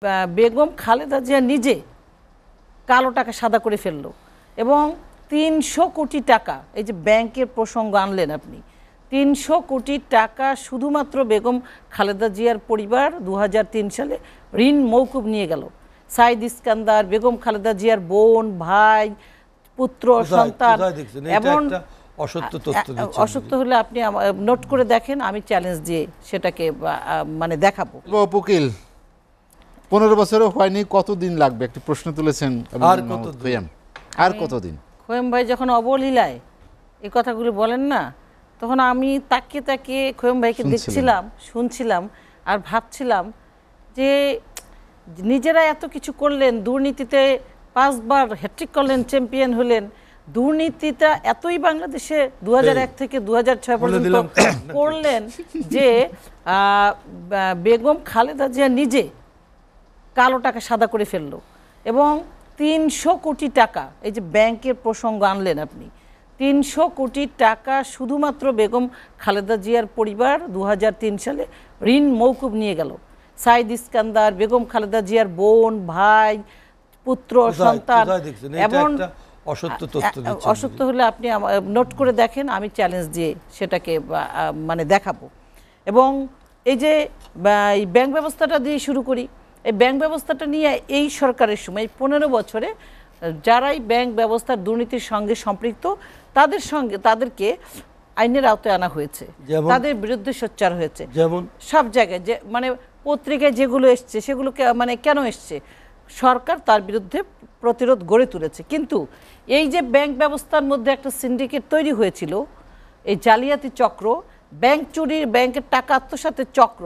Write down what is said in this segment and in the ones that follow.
বেগম খালেদা জিয়া নিজে কালো টাকা সাদা করে ফেললো এবং ৩০০ কোটি টাকা, এই যে ব্যাংকের প্রসঙ্গ আনলেন আপনি, ৩০০ কোটি টাকা শুধুমাত্র বেগম খালেদা জিয়ার পরিবার ২০০৩ সালে ঋণ মৌকুব নিয়ে গেল। সাইদ ইস্কান্দার, বেগম খালেদা জিয়ার বোন, ভাই, পুত্র, সন্তান, এমন অসত্য হলে আপনি নোট করে দেখেন, আমি চ্যালেঞ্জ দিয়ে সেটাকে মানে দেখাবো। উকিল 15 বছরও হয়নি, কতদিন লাগবে একটি প্রশ্ন তুলেছেন। আর কতদিন? খোয়েম ভাই যখন অবলীলায় এই কথাগুলো বলেন না, তখন আমি তাকিয়ে খোয়েম ভাইকে দেখছিলাম, শুনছিলাম আর ভাবছিলাম যে নিজেরা এত কিছু করলেন, দুর্নীতিতে 5 বার হ্যাট্রিক করলেন, চ্যাম্পিয়ন হলেন, দুর্নীতিটা এতই বাংলাদেশে 2001 থেকে 2006 পর্যন্ত করলেন যে বেগম খালেদা জিয়া নিজে কালো টাকা সাদা করে ফেললো এবং ৩০০ কোটি টাকা, এই যে ব্যাংকের প্রসঙ্গ আনলেন আপনি, ৩০০ কোটি টাকা শুধুমাত্র বেগম খালেদা জিয়ার পরিবার ২০০৩ সালে ঋণ মৌকুব নিয়ে গেল। সাইদ ইস্কান্দার, বেগম খালেদা জিয়ার বোন, ভাই, পুত্র, সন্তান, এমন অসত্য হলে আপনি নোট করে দেখেন, আমি চ্যালেঞ্জ দিয়ে সেটাকে মানে দেখাবো। এবং এই যে ব্যাংক ব্যবস্থাটা দিয়ে শুরু করি, এই ব্যাংক ব্যবস্থাটা নিয়ে এই সরকারের সময় 15 বছরে যারাই ব্যাংক ব্যবস্থার দুর্নীতির সঙ্গে সম্পৃক্ত তাদেরকে আইনের আওতায় আনা হয়েছে, তাদের বিরুদ্ধে সোচ্চার হয়েছে। যেমন সব জায়গায় যে মানে পত্রিকায় যেগুলো এসছে সেগুলোকে মানে কেন এসছে, সরকার তার বিরুদ্ধে প্রতিরোধ গড়ে তুলেছে। কিন্তু এই যে ব্যাংক ব্যবস্থার মধ্যে একটা সিন্ডিকেট তৈরি হয়েছিল, এই জালিয়াতি চক্র, ব্যাংক চুরি, ব্যাংকের টাকা আত্মসাতের চক্র,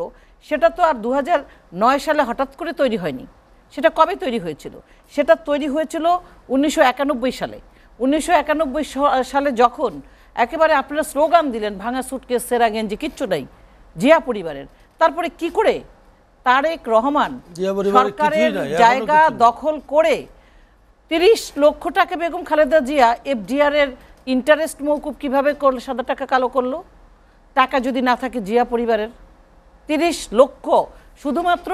সেটা তো আর 2009 সালে হঠাৎ করে তৈরি হয়নি। সেটা কবে তৈরি হয়েছিল? সেটা তৈরি হয়েছিল 1991 সালে। 1991 সালে যখন একেবারে আপনারা স্লোগান দিলেন, ভাঙা সুটকেস, সেরা গেঞ্জি, কিচ্ছু নাই জিয়া পরিবারের, তারপরে কি করে তারেক রহমান সরকারের জায়গা দখল করে 30 লক্ষ টাকা বেগম খালেদা জিয়া এফডিআর এর ইন্টারেস্ট মৌকুব কিভাবে করলো, সাদা টাকা কালো করলো? টাকা যদি না থাকে জিয়া পরিবারের 30 লক্ষ শুধুমাত্র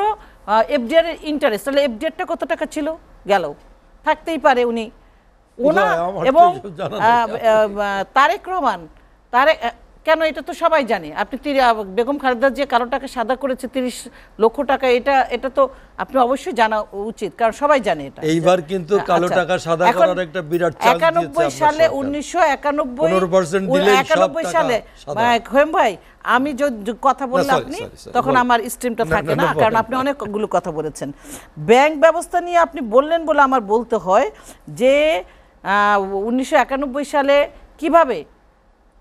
এফডিআর এর ইন্টারেস্ট, তাহলে এফডিআরটা কত টাকা ছিল? গেল, থাকতেই পারে উনি ওনা। এবং তারেক রহমান কেন, এটা তো সবাই জানে, আপনি বেগম খালেদা জিয়া কালো টাকা সাদা করেছে 30 লক্ষ টাকা, এটা তো আপনি অবশ্যই জানা উচিত, কারণ সবাই জানে এটা। এইবার কিন্তু কালো টাকা সাদা করার একটা বিরাট চান্স দিয়েছে 91 সালে 1991 সালে খোয়েম ভাই, আমি যদি কথা বললে আপনি তখন আমার স্ট্রিমটা থাকে না, কারণ আপনি অনেকগুলো কথা বলেছেন। ব্যাংক ব্যবস্থা নিয়ে আপনি বললেন বলে আমার বলতে হয় যে 1991 সালে কিভাবে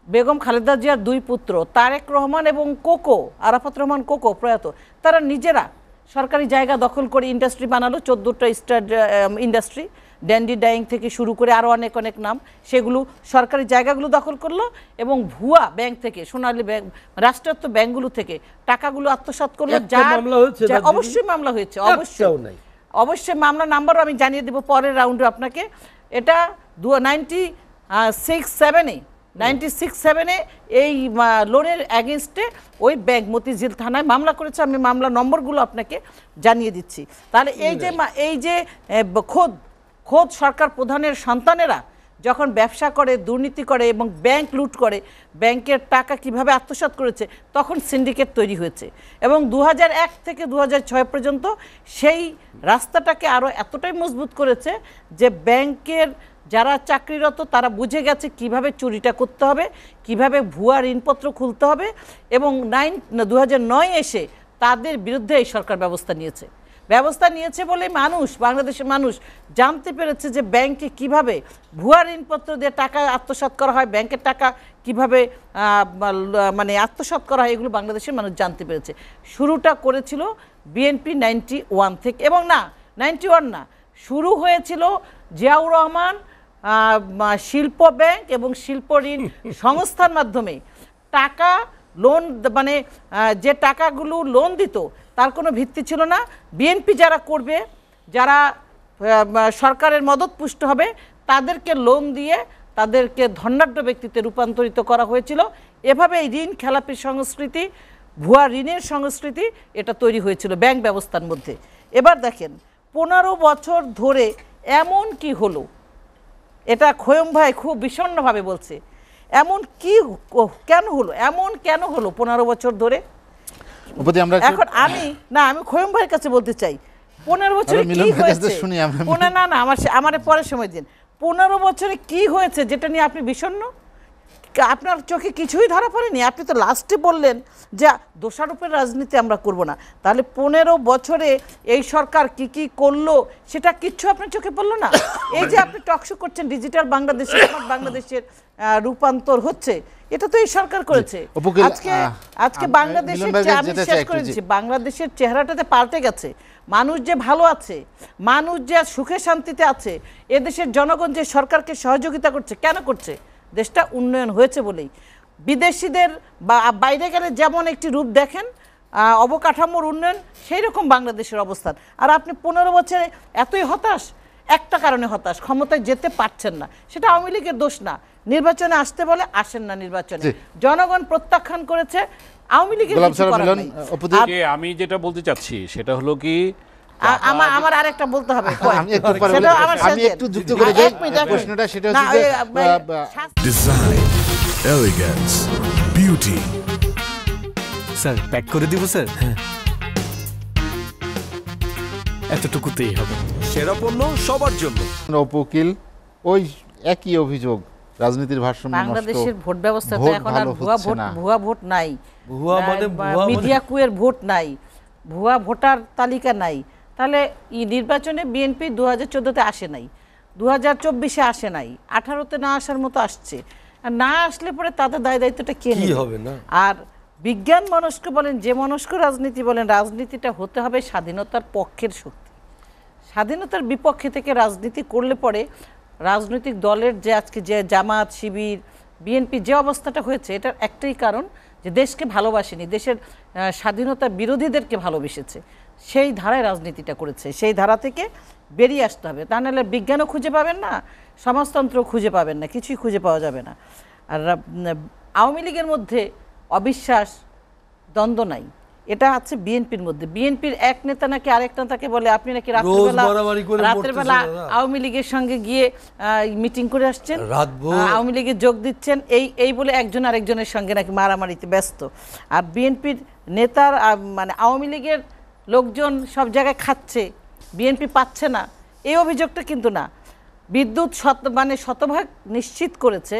বেগম খালেদা জিয়ার 2 পুত্র তারেক রহমান এবং আরাফাত রহমান প্রয়াত, তারা নিজেরা সরকারি জায়গা দখল করে ইন্ডাস্ট্রি বানালো, 14টা স্টার ইন্ডাস্ট্রি, ড্যান্ডি ডাইং থেকে শুরু করে আরও অনেক নাম, সেগুলো সরকারি জায়গাগুলো দখল করলো এবং ভুয়া ব্যাংক থেকে, সোনালী ব্যাংক, রাষ্ট্রায়ত্ত ব্যাংকগুলো থেকে টাকাগুলো আত্মসাৎ করলো। অবশ্যই মামলা হয়েছে, অবশ্যই মামলা নাম্বারও আমি জানিয়ে দেবো পরের রাউন্ডে আপনাকে। এটা 96-7 এই লোনের অ্যাগেনস্টে ওই ব্যাংক মতিঝিল থানায় মামলা করেছে। আমি মামলা নম্বরগুলো আপনাকে জানিয়ে দিচ্ছি। তাহলে এই যে খোদ সরকার প্রধানের সন্তানেরা যখন ব্যবসা করে, দুর্নীতি করে এবং ব্যাংক লুট করে, ব্যাংকের টাকা কিভাবে আত্মসাৎ করেছে, তখন সিন্ডিকেট তৈরি হয়েছে। এবং 2001 থেকে 2006 পর্যন্ত সেই রাস্তাটাকে আরও এতটাই মজবুত করেছে যে ব্যাংকের যারা চাকরিরত তারা বুঝে গেছে কিভাবে চুরিটা করতে হবে, কিভাবে ভুয়া ঋণপত্র খুলতে হবে। এবং 2009 এসে তাদের বিরুদ্ধে এই সরকার ব্যবস্থা নিয়েছে বলে বাংলাদেশের মানুষ জানতে পেরেছে যে ব্যাংকে কিভাবে ভুয়া ঋণপত্র দিয়ে টাকা আত্মসাৎ করা হয়, ব্যাংকের টাকা কিভাবে মানে আত্মসাৎ করা হয়, এগুলো বাংলাদেশের মানুষ জানতে পেরেছে। শুরুটা করেছিল বিএনপি 91 থেকে, এবং 91 না, শুরু হয়েছিল জিয়াউর রহমান শিল্প ব্যাংক এবং শিল্প ঋণ সংস্থার মাধ্যমে টাকা লোন, মানে যে টাকাগুলো লোন দিত তার কোনো ভিত্তি ছিল না। বিএনপি যারা করবে, যারা সরকারের মদতপুষ্ট হবে, তাদেরকে লোন দিয়ে তাদেরকে ধনাঢ্য ব্যক্তিতে রূপান্তরিত করা হয়েছিল। এভাবে এই ঋণ খেলাপি সংস্কৃতি, ভুয়া ঋণের সংস্কৃতি এটা তৈরি হয়েছিল ব্যাংক ব্যবস্থার মধ্যে। এবার দেখেন 15 বছর ধরে এমন কি হলো, এটা খোয়ম ভাই খুব বিষণ্ণভাবে বলছে, এমন কি কেন হলো, এমন কেন হলো 15 বছর ধরে। উপদি আমরা এখন আমি খোয়ম ভাইয়ের কাছে বলতে চাই 15 বছরে আমরা মিলন কি ভাইয়ের কাছে হয়েছে, শুনি আমরা। না আমার পরে সময় দিন। 15 বছরে কি হয়েছে যেটা নিয়ে আপনি বিষণ্ণ? আপনার চোখে কিছুই ধরা পড়েনি? আপনি তো লাস্টে বললেন যে দোষারোপের রাজনীতি আমরা করব না। তাহলে 15 বছরে এই সরকার কি কি করলো সেটা কিচ্ছু আপনার চোখে পড়লো না? এই যে আপনি টকশো করছেন ডিজিটাল বাংলাদেশের বাংলাদেশের রূপান্তর হচ্ছে, এটা তো এই সরকার করেছে। আজকে বাংলাদেশের আমি শেষ করে দিচ্ছি, বাংলাদেশের চেহারাটাতে পাল্টে গেছে। মানুষ যে ভালো আছে, মানুষ যে সুখে শান্তিতে আছে, এদেশের জনগণ যে সরকারকে সহযোগিতা করছে, কেন করছে? দেশটা উন্নয়ন হয়েছে বলেই। বিদেশিদের বা বাইরে গেলে যেমন একটি রূপ দেখেন অবকাঠামোর উন্নয়ন, সেই রকম বাংলাদেশের অবস্থান। আর আপনি 15 বছরে এতই হতাশ, একটা কারণে হতাশ, ক্ষমতায় যেতে পারছেন না। সেটা আওয়ামী লীগের দোষ না, নির্বাচনে আসতে বলে আসেন না নির্বাচনে, জনগণ প্রত্যাখ্যান করেছে, আওয়ামী লীগের কিছু করার নেই। আমি যেটা বলতে চাচ্ছি সেটা হলো কি, আমার আরেকটা বলতে হবে, আমি একটু যুক্ত করে যাই প্রশ্নটা, সেটা হচ্ছে যে design, elegance, beauty. Sir pack করে দিব স্যার? এতটুকুতেই হবে। সেরা পণ্য সবার জন্য। উপকিল ওই একই অভিযোগ, রাজনীতির ভারসাম্য নষ্ট, বাংলাদেশের ভোট ব্যবস্থাতে এখন আর ভুয়া ভোট নাই, ভুয়া মানে মিডিয়া কুয়ের ভোট নাই, ভুয়া ভোটার তালিকা নাই। তাহলে নির্বাচনে বিএনপি 2014-তে আসে নাই, 2024-এ আসে নাই, 18-তে না আসার মতো আসছে। আর না আসলে পরে তাদের দায়িত্বটা কে হবে না? আর বিজ্ঞান মনস্ক বলেন, যে মনস্ক রাজনীতি বলেন, রাজনীতিটা হতে হবে স্বাধীনতার পক্ষের শক্তি। স্বাধীনতার বিপক্ষে থেকে রাজনীতি করলে পরে রাজনৈতিক দলের যে আজকে যে জামাত, শিবির, বিএনপি যে অবস্থাটা হয়েছে, এটার একটাই কারণ যে দেশকে ভালোবাসেনি, দেশের স্বাধীনতা বিরোধীদেরকে ভালোবেসেছে, সেই ধারায় রাজনীতিটা করেছে। সেই ধারা থেকে বেরিয়ে আসতে হবে, তা নাহলে বিজ্ঞানও খুঁজে পাবেন না, সমাজতন্ত্র খুঁজে পাবেন না, কিছুই খুঁজে পাওয়া যাবে না। আর আওয়ামী লীগের মধ্যে অবিশ্বাস, দ্বন্দ্ব নাই, এটা আছে বিএনপির মধ্যে। বিএনপির এক নেতা নাকি আরেক নেতাকে বলে আপনি নাকি রাতের বেলা আওয়ামী লীগের সঙ্গে গিয়ে মিটিং করে আসছেন, আওয়ামী লীগে যোগ দিচ্ছেন, এই বলে একজন আরেকজনের সঙ্গে নাকি মারামারিতে ব্যস্ত। আর বিএনপির নেতার মানে আওয়ামী লীগের লোকজন সব জায়গায় খাচ্ছে, বিএনপি পাচ্ছে না, এই অভিযোগটা কিন্তু না। বিদ্যুৎ শতভাগ নিশ্চিত করেছে,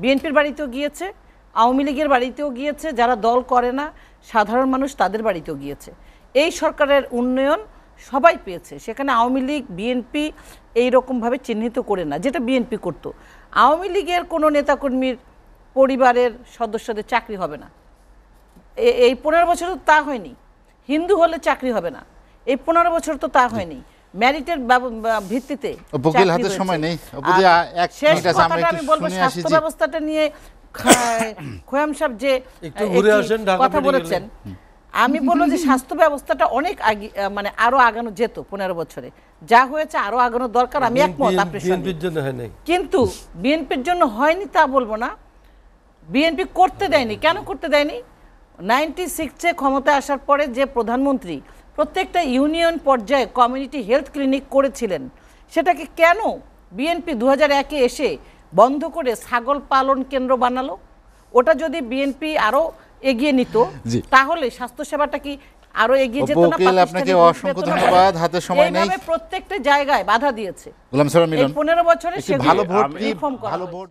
বিএনপির বাড়িতেও গিয়েছে, আওয়ামী লীগের বাড়িতেও গিয়েছে, যারা দল করে না সাধারণ মানুষ তাদের বাড়িতেও গিয়েছে। এই সরকারের উন্নয়ন সবাই পেয়েছে, সেখানে আওয়ামী লীগ বিএনপি এইরকমভাবে চিহ্নিত করে না, যেটা বিএনপি করতো। আওয়ামী লীগের কোনো নেতাকর্মীর পরিবারের সদস্যদের চাকরি হবে না, এই 15 বছর তো তা হয়নি। হিন্দু হলে চাকরি হবে না, এই 15 বছর তো তা হয়নি। ম্যারিটের ভিত্তিতে সময় নেই। আমি বলবো স্বাস্থ্য ব্যবস্থাটা নিয়ে খোয়াম সাহেব যে কথা বলেছেন, আমি বলবো যে স্বাস্থ্য ব্যবস্থাটা অনেক আগে, মানে আরো আগানো যেত 15 বছরে, যা হয়েছে আরো আগানো দরকার, আমি একমত আপনার সঙ্গে। কিন্তু বিএনপির জন্য হয়নি তা বলবো না, বিএনপি করতে দেয়নি। কেন করতে দেয়নি? 96-এ ক্ষমতায় আসার পরে যে প্রধানমন্ত্রী প্রত্যেকটা ইউনিয়ন পর্যায়ে কমিউনিটি হেলথ ক্লিনিক করেছিলেন, সেটাকে কেন বিএনপি 2001-এ এসে বন্ধ করে ছাগল পালন কেন্দ্র বানালো? ওটা যদি বিএনপি আরো এগিয়ে নিত তাহলে স্বাস্থ্যসেবাটা কি আরো এগিয়ে যেত না? আপনাকে অসংখ্য ধন্যবাদ, হাতে সময় নেই। প্রত্যেকটা জায়গায় বাধা দিয়েছে গোলাম সারা মিলন, 15 বছরে ভালো ভোট